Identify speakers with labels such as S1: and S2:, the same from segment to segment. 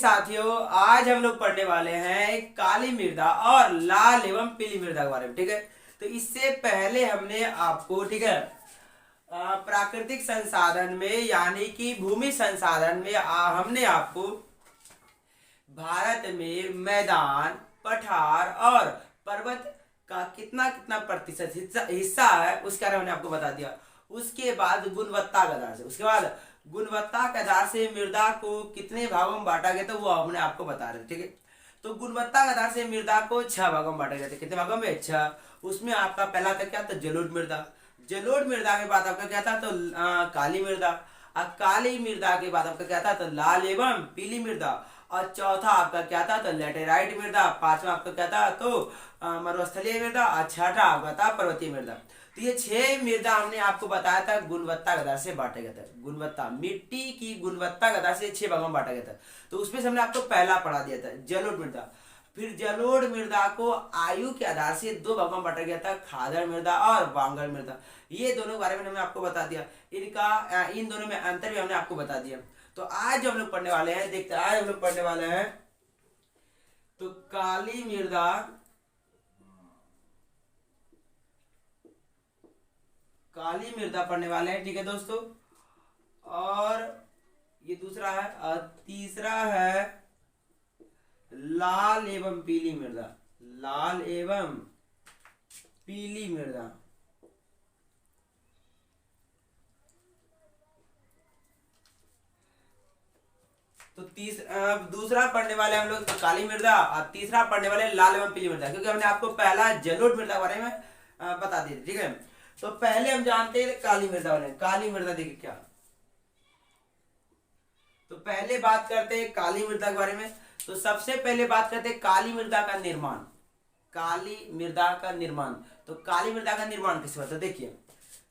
S1: साथियों, आज हम लोग पढ़ने वाले हैं काली मृदा और लाल एवं पीली मृदा के बारे में। ठीक है, तो इससे पहले हमने आपको, ठीक है, प्राकृतिक संसाधन में यानी कि भूमि संसाधन में हमने आपको भारत में मैदान, पठार और पर्वत का कितना कितना प्रतिशत हिस्सा है उसके बारे में हमने आपको बता दिया। उसके बाद गुणवत्ता के आधार से मृदा को कितने भागों में बांटा गया था वो हमने आपको बता रहे। ठीक है, तो गुणवत्ता के आधार से मृदा को 6 भागों में बांटा गया था। कितने भागों में? 6। उसमें आपका पहला था क्या? था जलोढ़ मृदा। जलोढ़ मृदा के बाद आपका क्या था? तो काली मृदा। और काली मृदा के बाद आपका क्या था? तो लाल एवं पीली मृदा। और चौथा आपका क्या था? तो लेटेराइट मृदा। पांचवा आपका क्या था? तो मरुस्थलीय मृदा। और छठा आपका था पर्वतीय मृदा। तो ये 6 मृदा हमने आपको बताया था गुणवत्ता के आधार से बांटा गया था। गुणवत्ता, मिट्टी की गुणवत्ता के आधार से 6 भागों में बांटा गया था। तो उसमें से हमने आपको पहला पढ़ा दिया था जलोढ़ मृदा। फिर जलोढ़ मृदा को आयु के आधार से 2 भागों में बांटा गया था, खादड़ मृदा और वांगड़ मृदा। ये दोनों के बारे में हमने आपको बता दिया। इन दोनों में अंतर भी हमने आपको बता दिया। तो आज जो हम लोग पढ़ने वाले हैं, देखते हैं आज हम लोग पढ़ने वाले हैं तो काली मृदा पढ़ने वाले हैं। ठीक है दोस्तों, और ये दूसरा है। और तीसरा है लाल एवं पीली मृदा। लाल एवं पीली मृदा। तो दूसरा पढ़ने वाले हम लोग तो काली मृदा, और तीसरा पढ़ने वाले लाल एवं पीली मृदा, क्योंकि हमने आपको पहला जलोढ़ मृदा के बारे में बता दिया। ठीक है, तो पहले हम जानते हैं काली मृदा वाले। काली मृदा देखिए क्या, तो पहले बात करते हैं काली मृदा के बारे में। तो सबसे पहले बात करते हैं काली मृदा का निर्माण। काली मृदा का निर्माण, तो काली मृदा का निर्माण किस बात? तो देखिए,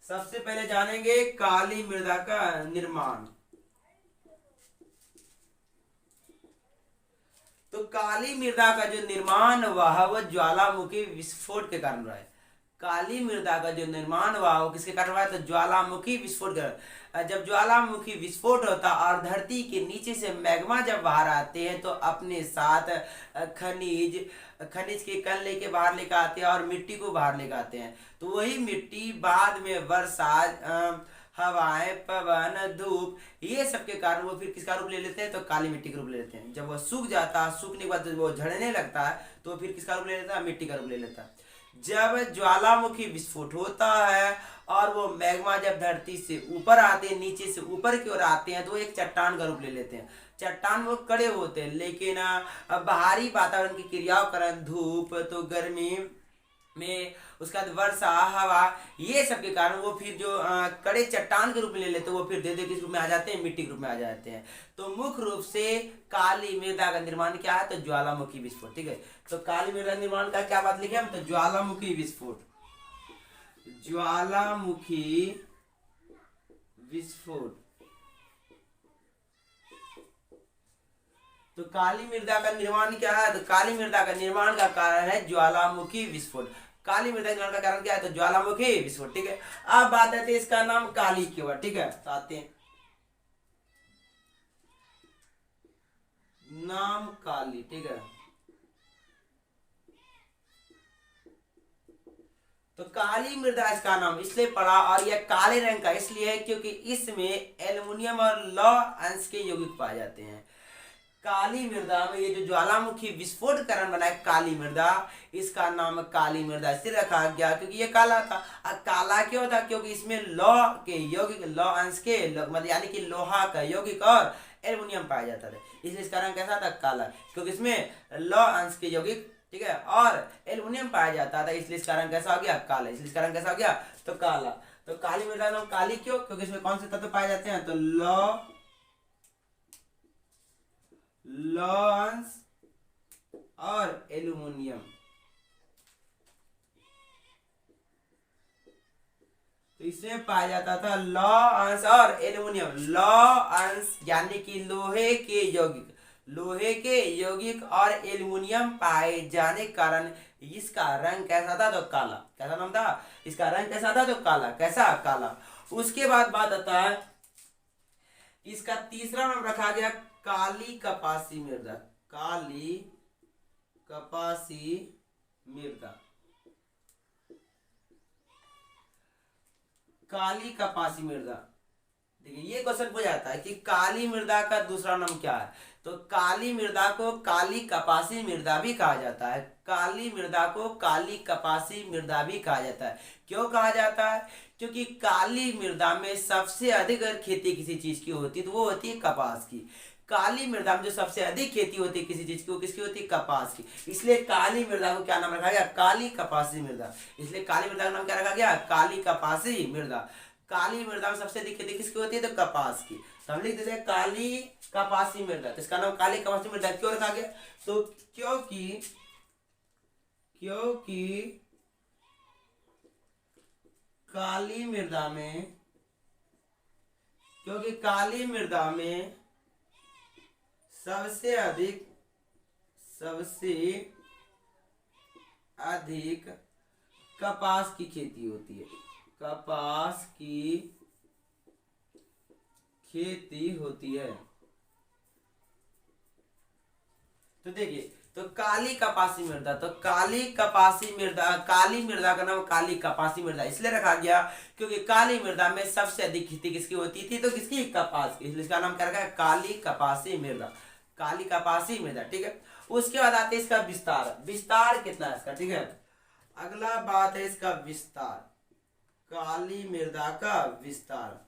S1: सबसे पहले जानेंगे काली मृदा का निर्माण। तो काली मृदा का जो निर्माण हुआ है वह ज्वालामुखी विस्फोट के कारण रहा है। काली मृदा का जो निर्माण हुआ वो किसके कारण हुआ है? तो ज्वालामुखी विस्फोट कर। जब ज्वालामुखी विस्फोट होता और धरती के नीचे से मैग्मा जब बाहर आते हैं तो अपने साथ खनिज के कण लेके बाहर लेकर आते हैं और मिट्टी को बाहर लेकर आते हैं। तो वही मिट्टी बाद में वर्षा, हवाएं, पवन, धूप, ये सब के कारण वो फिर किसका रूप ले लेते हैं? तो काली मिट्टी का रूप ले लेते हैं। जब वो सूख जाता है, सूखने के बाद जब वो झड़ने लगता है तो फिर किसका रूप ले लेता है? मिट्टी का रूप ले लेता है। जब ज्वालामुखी विस्फोट होता है और वो मैग्मा जब धरती से ऊपर आते हैं, नीचे से ऊपर की ओर आते हैं, तो एक चट्टान का रूप ले लेते हैं। चट्टान वो कड़े होते हैं, लेकिन बाहरी वातावरण की क्रियाओं के कारण, धूप, तो गर्मी में, उसके बाद वर्षा, हवा, ये सब के कारण वो फिर जो कड़े चट्टान के रूप में ले लेते हैं, वो फिर धीरे धीरे किस रूप में आ जाते हैं? मिट्टी के रूप में आ जाते हैं। तो मुख्य रूप से काली मृदा का निर्माण क्या है? तो ज्वालामुखी विस्फोट। ठीक है, तो काली मृदा निर्माण का क्या बात लिखे हम? तो ज्वालामुखी विस्फोट। ज्वालामुखी विस्फोट। तो काली मृदा का निर्माण क्या है? तो काली मृदा का निर्माण का कारण है ज्वालामुखी विस्फोट। काली मृदा निर्माण का कारण क्या है? तो ज्वालामुखी विस्फोट। ठीक है, अब बात आती है इसका नाम काली क्यों है। ठीक है, तो आते हैं नाम काली। ठीक है, तो काली मृदा इसका नाम इसलिए पड़ा और यह काले रंग का इसलिए है क्योंकि इसमें एल्युमिनियम और लौह अंश के यौगिक पाए जाते हैं। काली मृदा में ये जो ज्वालामुखी विस्फोट के कारण बना है काली मृदा, इसका नाम काली मृदा इसलिए रखा गया क्योंकि ये काला था। और काला क्यों था? क्योंकि इसमें लौह के यौगिक, लौह अंश के मतलब यानी कि लोहा का यौगिक और एल्युमिनियम पाया जाता था, इसलिए इसका रंग कैसा था? काला, क्योंकि इसमें लौह अंश के यौगिक, ठीक है, और एल्युमिनियम पाया जाता था, इसलिए इसका रंग कैसा हो गया? काला। इसलिए इसका रंग कैसा हो गया? तो काला। तो काली मृदा नाम काली क्यों? क्योंकि इसमें कौन से तत्व पाए जाते हैं? तो लौह अंश और एल्युमिनियम। तो इसमें पाया जाता था लौह अंश और एल्युमिनियम। लौह अंश यानी कि लोहे के यौगिक, लोहे के यौगिक और एल्युमिनियम पाए जाने के कारण इसका रंग कैसा था? तो काला। कैसा नाम था? इसका रंग कैसा था? तो काला। कैसा? काला। उसके बाद बात आता है इसका तीसरा नाम रखा गया काली कपासी मृदा, काली कपासी मृदा, काली कपासी मृदा। देखिए ये क्वेश्चन पूछा जाता है कि काली मृदा का दूसरा नाम क्या है, तो काली मृदा को काली कपासी मृदा भी कहा जाता है। काली मृदा को काली कपासी मृदा भी कहा जाता है। क्यों कहा जाता है? क्योंकि काली मृदा में सबसे अधिक अगर खेती किसी चीज की होती है तो वो होती है कपास की। काली मृदा में जो सबसे अधिक खेती होती है किसी चीज की, वो किसकी होती है? कपास की। इसलिए काली मृदा को क्या नाम रखा गया? काली कपासी मृदा। इसलिए काली मृदा का नाम क्या रखा गया? काली कपासी मृदा। काली मृदा में सबसे अधिक खेती किसकी होती है? तो कपास की। तो हम लिख देते हैं काली कपासी मृदा। तो इसका नाम काली कपासी मृदा क्यों रखा गया? तो क्योंकि क्योंकि काली मृदा में क्योंकि काली मृदा में सबसे अधिक कपास की खेती होती है। कपास की खेती होती है। तो देखिए, तो काली कपासी मृदा, तो काली मृदा का नाम काली कपासी मृदा इसलिए रखा गया क्योंकि काली मृदा में सबसे अधिक खेती किसकी होती थी? तो किसकी? कपास की। इसलिए इसका नाम क्या रखा है? काली कपासी मृदा। काली कपासी मृदा, ठीक है। उसके बाद आते हैं इसका विस्तार। विस्तार कितना है इसका? ठीक है, अगला बात है इसका विस्तार, काली मृदा का विस्तार।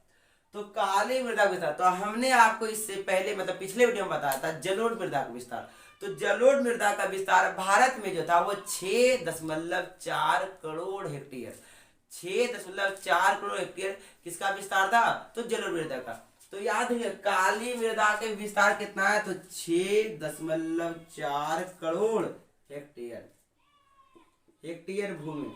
S1: तो काली मृदा का विस्तार, तो हमने आपको इससे पहले मतलब पिछले वीडियो में बताया था जलोढ़ मृदा का विस्तार। तो जलोढ़ मृदा का विस्तार भारत में जो था वो 6.4 करोड़ हेक्टेयर, 6.4 करोड़ हेक्टेयर किसका विस्तार था? तो जलोढ़ मृदा का। तो याद रखिए काली मृदा के विस्तार कितना है? तो 6.4 करोड़ हेक्टेयर भूमि।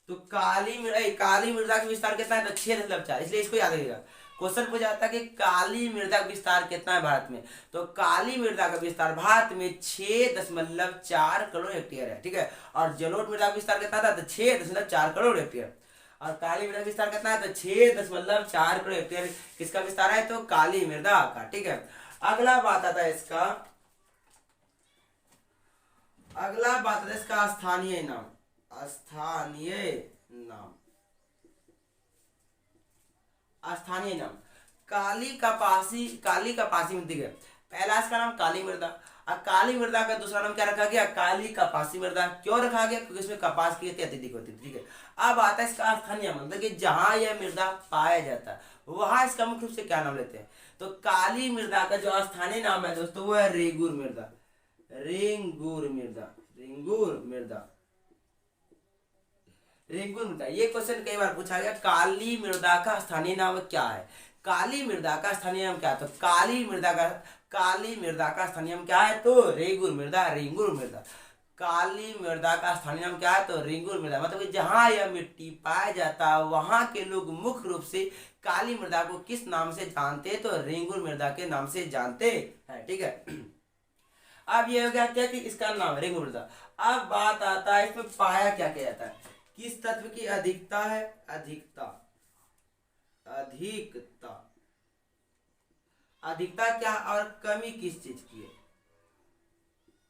S1: तो काली मृदा का विस्तार कितना है? तो 6.4। इसलिए इसको याद रखिएगा। क्वेश्चन पूछा जाता है कि काली मृदा का विस्तार कितना है भारत में, तो काली मृदा का विस्तार भारत में 6.4 करोड़ हेक्टेयर है, ठीक है। और जलोढ़ मृदा का विस्तार कितना था? तो 6.4 करोड़ हेक्टेयर। और काली मृदा का विस्तार कितना है? तो 6.4 करोड़ हेक्टेयर किसका विस्तार है? तो काली मृदा का, ठीक है। अगला बात आता है इसका स्थानीय नाम। स्थानीय नाम काली कपासी मृदा है। पहला इसका नाम काली मृदा, और काली मृदा का दूसरा नाम क्या रखा गया? काली कपासी मृदा। क्यों रखा गया? क्योंकि इसमें कपास की खेती अत्यधिक होती है, ठीक है। अब आता है इसका स्थानीय नाम, मतलब कि जहां यह मृदा पाया जाता है वहां इसका मुख्य रूप से क्या नाम लेते हैं? तो काली मृदा का जो स्थानीय नाम है दोस्तों वो है रेंगूर मृदा। ये क्वेश्चन कई बार पूछा गया, काली मृदा का स्थानीय नाम क्या है? काली मृदा का स्थानीय नाम क्या है? तो काली मृदा का स्थानीय नाम क्या है? तो रेंगूर मृदा। काली मृदा का स्थानीय नाम क्या है? तो रेंगूर मृदा। मतलब कि जहां यह मिट्टी पाया जाता है वहां के लोग मुख्य रूप से काली मृदा को किस नाम से जानते हैं? तो रेंगूर मृदा के नाम से जानते हैं, ठीक है। अब ये हो गया क्या कि इसका नाम रेंगूर मृदा। अब बात आता है इसमें पाया क्या किया जाता है? किस तत्व की अधिकता है? अधिकता क्या और कमी किस चीज की है,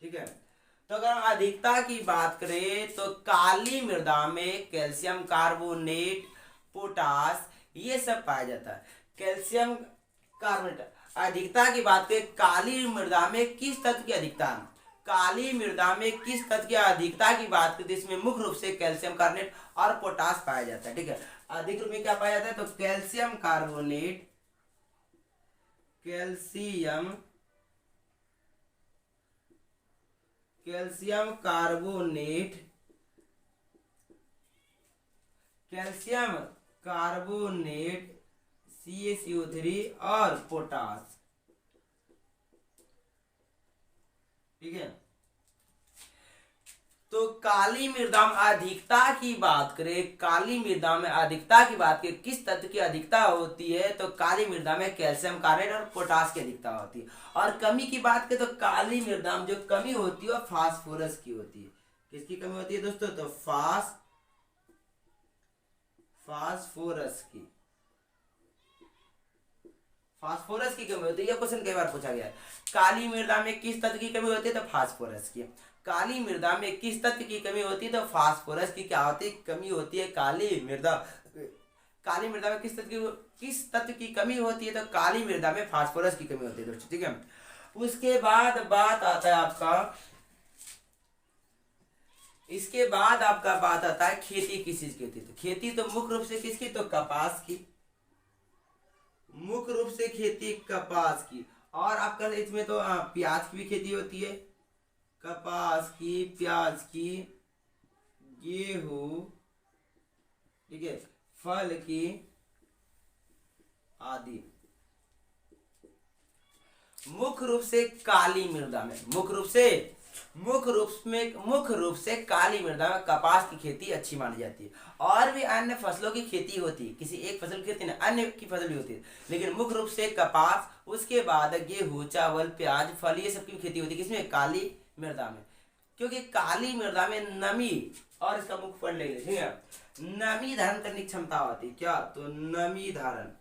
S1: ठीक है। तो अगर हम अधिकता की बात करें तो काली मृदा में कैल्शियम कार्बोनेट, पोटास ये सब पाया जाता है। Calcium carbonate. अधिकता की बात करें काली मृदा में किस तत्व की अधिकता है? काली मृदा में किस तत्व की अधिकता की बात करते हैं इसमें मुख्य रूप से कैल्शियम कार्बोनेट और पोटास पाया जाता है, ठीक है। अधिक रूप में क्या पाया जाता है? तो calcium carbonate, calcium carbonate CaCO3 और पोटास, ठीक है। तो काली मृदा में अधिकता की बात करें, किस तत्व की अधिकता होती है? तो काली मृदा में कैल्शियम कार्बोनेट और पोटास की अधिकता होती है। और कमी की बात करें तो काली मृदा में जो कमी होती है वो फास्फोरस की होती है। किसकी कमी होती है दोस्तों? तो फास्फोरस की। फास्फोरस की कमी होती है, यह क्वेश्चन कई बार पूछा गया है। काली मृदा में किस तत्व की कमी होती है? तो फास्फोरस की। काली मृदा में किस तत्व की कमी होती है? तो फास्फोरस की क्या होती है? कमी होती है। काली मृदा में किस तत्व की कमी होती है? तो काली मृदा में फास्फोरस की कमी होती है दोस्तों, ठीक है। उसके बाद बात आता है आपका इसके बाद आपका बात आता है खेती किस चीज की होती है? तो खेती तो मुख्य रूप से किसकी? तो कपास की। मुख्य रूप से खेती कपास की। और आपका इसमें तो प्याज की भी खेती होती है, कपास की, प्याज की, गेहूं, ठीक है, फल की आदि। मुख्य रूप से काली मृदा में मुख्य रूप से काली मृदा में कपास की खेती अच्छी मानी जाती है। और भी अन्य फसलों की खेती होती है, किसी एक फसल की खेती नहीं, अन्य की फसल भी होती है, लेकिन मुख्य रूप से कपास, उसके बाद गेहूं, चावल, प्याज, फल, ये सब की खेती होती है किसमें? काली मृदा में। क्योंकि काली मृदा में नमी, और इसका मुख्य पढ़ लेंगे, ठीक है, नमी धारण करने की क्षमता होती है। क्या? तो नमी धारण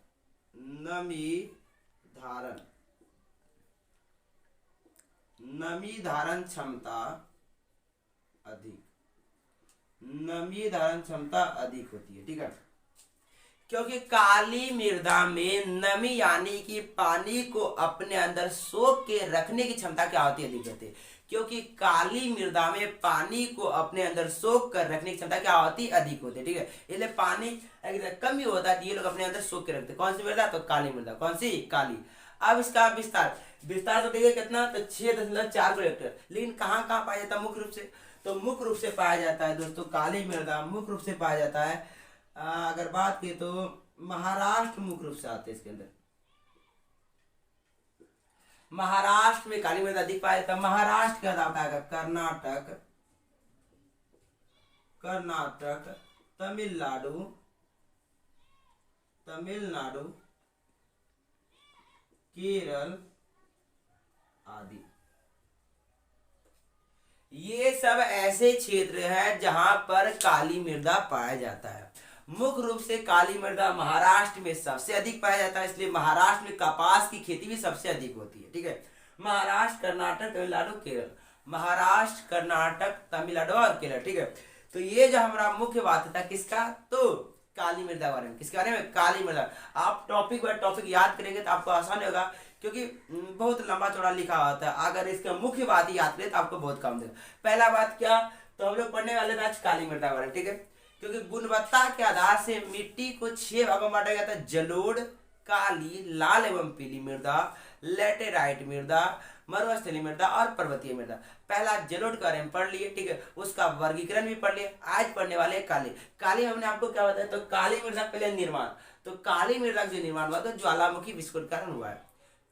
S1: क्षमता अधिक, नमी धारण क्षमता अधिक होती है, ठीक है। क्योंकि काली मृदा में नमी यानी कि पानी को अपने अंदर सोख के रखने की क्षमता क्या होती है? अधिक होती है। क्योंकि काली मृदा में पानी को अपने अंदर सोख कर रखने की क्षमता क्या होती है? अधिक होती है, ठीक है। इसलिए पानी अगर कम भी होता है तो ये लोग अपने अंदर सोख के रखते हैं। कौन सी मृदा? तो काली मृदा। कौन सी? काली। अब इसका विस्तार तो देखिए कितना, तो 6.4 हेक्टेयर। लेकिन कहाँ कहाँ पाया जाता है मुख्य रूप से? तो मुख्य रूप से पाया जाता है दोस्तों, काली मृदा मुख्य रूप से पाया जाता है, अगर बात की तो महाराष्ट्र मुख्य रूप से आते हैं इसके अंदर। महाराष्ट्र में काली मृदा अधिक पाया जाता है। महाराष्ट्र के बाद आएगा कर्नाटक, तमिलनाडु, केरल आदि। ये सब ऐसे क्षेत्र हैं जहां पर काली मृदा पाया जाता है। मुख्य रूप से काली मृदा महाराष्ट्र में सबसे अधिक पाया जाता है, इसलिए महाराष्ट्र में कपास की खेती भी सबसे अधिक होती है, ठीक है। महाराष्ट्र, कर्नाटक, तमिलनाडु, केरल। महाराष्ट्र, कर्नाटक, तमिलनाडु और केरल, ठीक है। तो ये जो हमारा मुख्य बात था किसका? तो काली मृदा बारे में। किसके बारे में? काली मृदा। आप टॉपिक बाय टॉपिक याद करेंगे तो आपको आसान होगा, क्योंकि बहुत लंबा चौड़ा लिखा होता है। अगर इसका मुख्य बात याद करें तो आपको बहुत काम देगा। पहला बात क्या? तो हम लोग पढ़ने वाले थे आज काली मृदा बारे में, ठीक है। क्योंकि गुणवत्ता के आधार से मिट्टी को 6 भागों में बांटा गया था: जलोढ़, काली, लाल एवं पीली मृदा, लेटेराइट मृदा, मरुस्थलीय मृदा और पर्वतीय मृदा। पहला जलोढ़ के बारे में पढ़ लिए, ठीक है, उसका वर्गीकरण भी पढ़ लिए। आज पढ़ने वाले काली हमने आपको क्या बताया? तो काली मृदा पहले निर्माण, तो काली मृदा का जो निर्माण हुआ तो ज्वालामुखी विस्फोट के कारण हुआ है।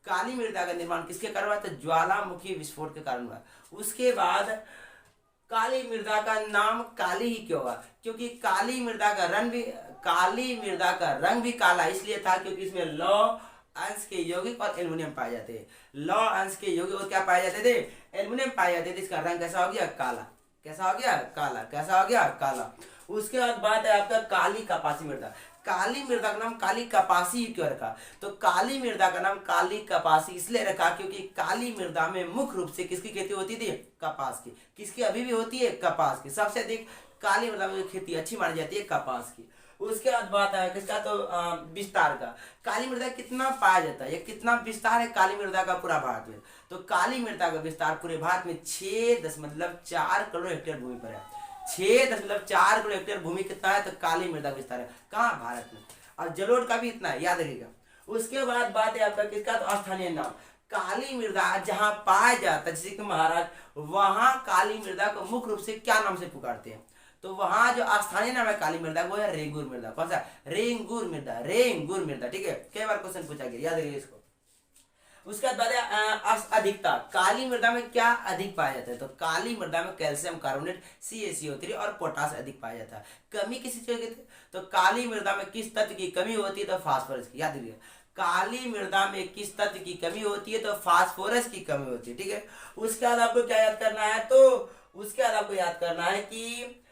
S1: काली मृदा का निर्माण किसके कारण हुआ? तो ज्वालामुखी विस्फोट के कारण हुआ। उसके बाद काली मृदा का नाम काली ही क्यों हुआ? क्योंकि काली मृदा का रंग भी काला इसलिए था क्योंकि इसमें लौह अंश के यौगिक और एल्युमिनियम पाए जाते हैं। लौह अंश के यौगिक और क्या पाए जाते थे? एल्युमिनियम पाए जाते थे। इसका रंग कैसा हो गया? काला। कैसा हो गया? काला। कैसा हो गया? काला। उसके बाद बात है आपका काली कपासी मृदा। काली मृदा का नाम काली कपासी क्यों रखा? तो काली मृदा का नाम काली कपासी इसलिए रखा क्योंकि काली मृदा में मुख्य रूप से किसकी खेती होती थी? कपास की। किसकी अभी भी होती है? कपास की। सबसे अधिक काली मृदा में खेती अच्छी मानी जाती है कपास की। उसके बाद बात है किसका? तो विस्तार का। काली मृदा कितना पाया जाता है, ये कितना विस्तार है काली मृदा का पूरा भारत में? तो काली मृदा का विस्तार पूरे भारत में 6.4 करोड़ हेक्टेयर भूमि पर है। 6.4 करोड़ हेक्टेयर भूमि कितना है? तो काली मृदा विस्तार है। कहाँ? भारत में। और जलोढ़ का भी इतना है, याद रखिएगा। उसके बाद बात है आपका किसका? तो स्थानीय नाम। काली मृदा जहां पाया जाता है, जैसे कि महाराष्ट्र, वहां काली मृदा को मुख्य रूप से क्या नाम से पुकारते हैं? तो वहां जो स्थानीय नाम है काली मृदा वो है रेंगुर मृदा। कौन सा? रेंगुर मृदा, ठीक है। कई बार क्वेश्चन पूछा गया, याद रखिए इसको। उसके बाद अधिकता। काली मृदा में क्या अधिक पाया जाता है? तो काली मृदा में कैल्शियम कार्बोनेट CaCO3 और पोटास अधिक पाया जाता है। कमी किसी चीज की? तो काली मृदा में किस तत्व की कमी होती है? तो फास्फोरस की। याद रखिए, काली मृदा में किस तत्व की कमी होती है? तो फास्फोरस की कमी होती है, ठीक है। उसके बाद आपको क्या याद करना है? तो उसके बाद आपको याद करना है कि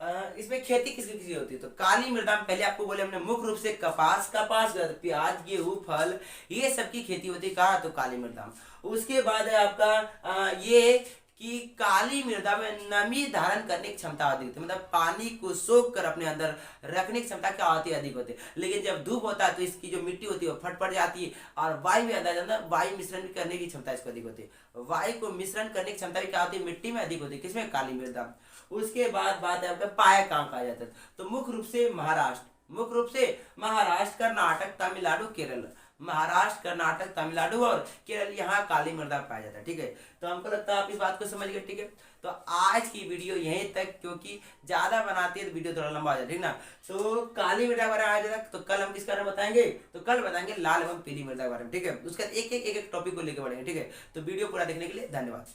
S1: इसमें खेती किस किस की होती है? तो काली मृदा में पहले आपको बोले हमने मुख्य रूप से कपास, प्याज, गेहूं, फल, ये सब की खेती होती है। कहाँ? तो काली मृदा में। उसके बाद है आपका ये कि काली मृदा में नमी धारण करने की क्षमता अधिक होती है, मतलब पानी को सोख कर अपने अंदर रखने की क्षमता क्या होती है? अधिक होती है। लेकिन जब धूप होता है तो इसकी जो मिट्टी होती है वो फट पड़ जाती है, और वायु में अंदर वायु मिश्रण करने की क्षमता इसको अधिक होती है। वायु को मिश्रण करने की क्षमता भी क्या होती है? मिट्टी में अधिक होती है। किसमें? काली मृदा। उसके बाद बात है आपका पाया कहाँ कहा जाता है? तो मुख्य रूप से महाराष्ट्र, मुख्य रूप से महाराष्ट्र, कर्नाटक, तमिलनाडु, केरल। महाराष्ट्र, कर्नाटक, तमिलनाडु और केरल, यहाँ काली मृदा पाया जाता है। ठीक है, तो हमको लगता है आप इस बात को समझ गए। ठीक है, तो आज की वीडियो यहीं तक, क्योंकि ज्यादा बनाती है तो वीडियो थोड़ा लंबा हो जाए, ठीक ना। तो काली मृदा के बारे में आज तक, तो कल हम किस बारे में बताएंगे? तो कल बताएंगे लाल एवं पीली मृदा के बारे में। ठीक है, उसका एक एक टॉपिक को लेकर बढ़ेंगे। ठीक है, तो वीडियो पूरा देखने के लिए धन्यवाद।